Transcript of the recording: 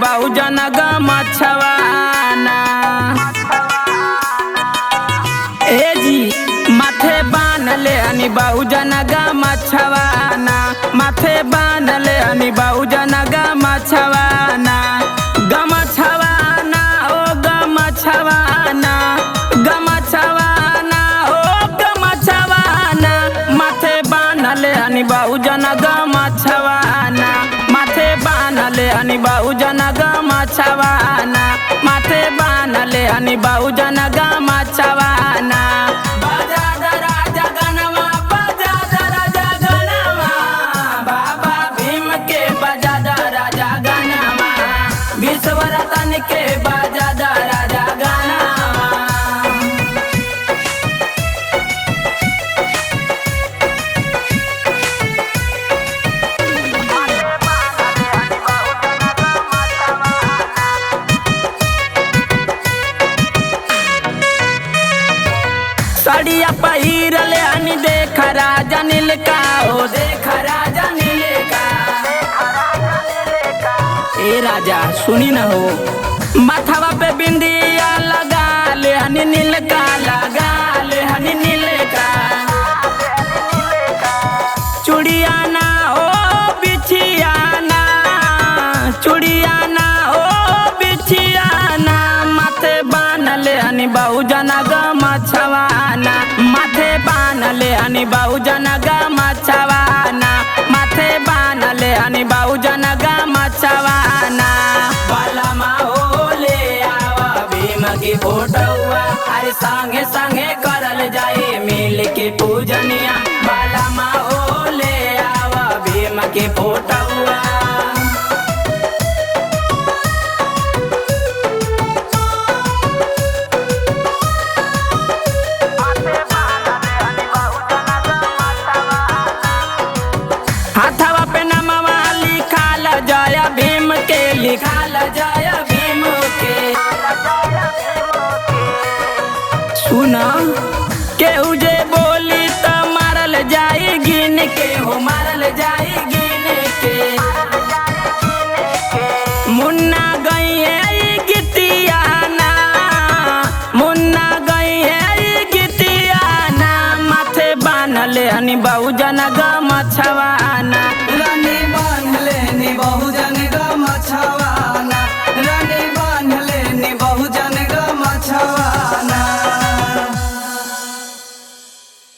बहुजन ग मछवाना। ए जी माथे बानले अनि बहुजन ग मछवाना, माथे बानले अनि बहुजन ग मछवाना। गमछवाना ओ गमछवाना, गमछवाना ओ गमछवाना, माथे बानले अनि बहुजन ग मछवाना, माथे बानले अनि बहुजन ग मछवाना, माथे बानले अनि बहुजन ग मछवाना। बजा राजा गनवा, बजा राजा गनवा, बाबा भीम के बजा राजा गनवा, विश्व रतन के बजा राजा गनवा। सड़िया पहिरले अनि देख राजा नील का, ओ देख राजा नील का। ए राजा सुनी न हो, माथवा पे बिंदिया लगा ले हनी नील का, लगा ले हनी नील का। चूड़िया ना हो बिछिया ना, चूड़िया ना हो बिछिया ना, माथे बानले हनी बहुजन ग मछवाना, माथे बानले अनि बहुजन ग मछवाना, माथे बानले अनि बहुजन ग मछवाना। बलमा हो ले आवा भीम की फोटोआ, अरे संगे संगे करल जाए मिल के पूजनिया। बलमा हो ले आवा भीम की फोटोआ। हाथवा पे नमवा लिखाल जय भीम के, लिखाल जय भीम के। सुन केहू जे बोली त मारल जाई गिन के, हो मारल जाई गिन के। मुन्ना गई है गितियाना, मुन्ना गई है गितियाना, माथे बानले अनि बहुजन ग मछवाना,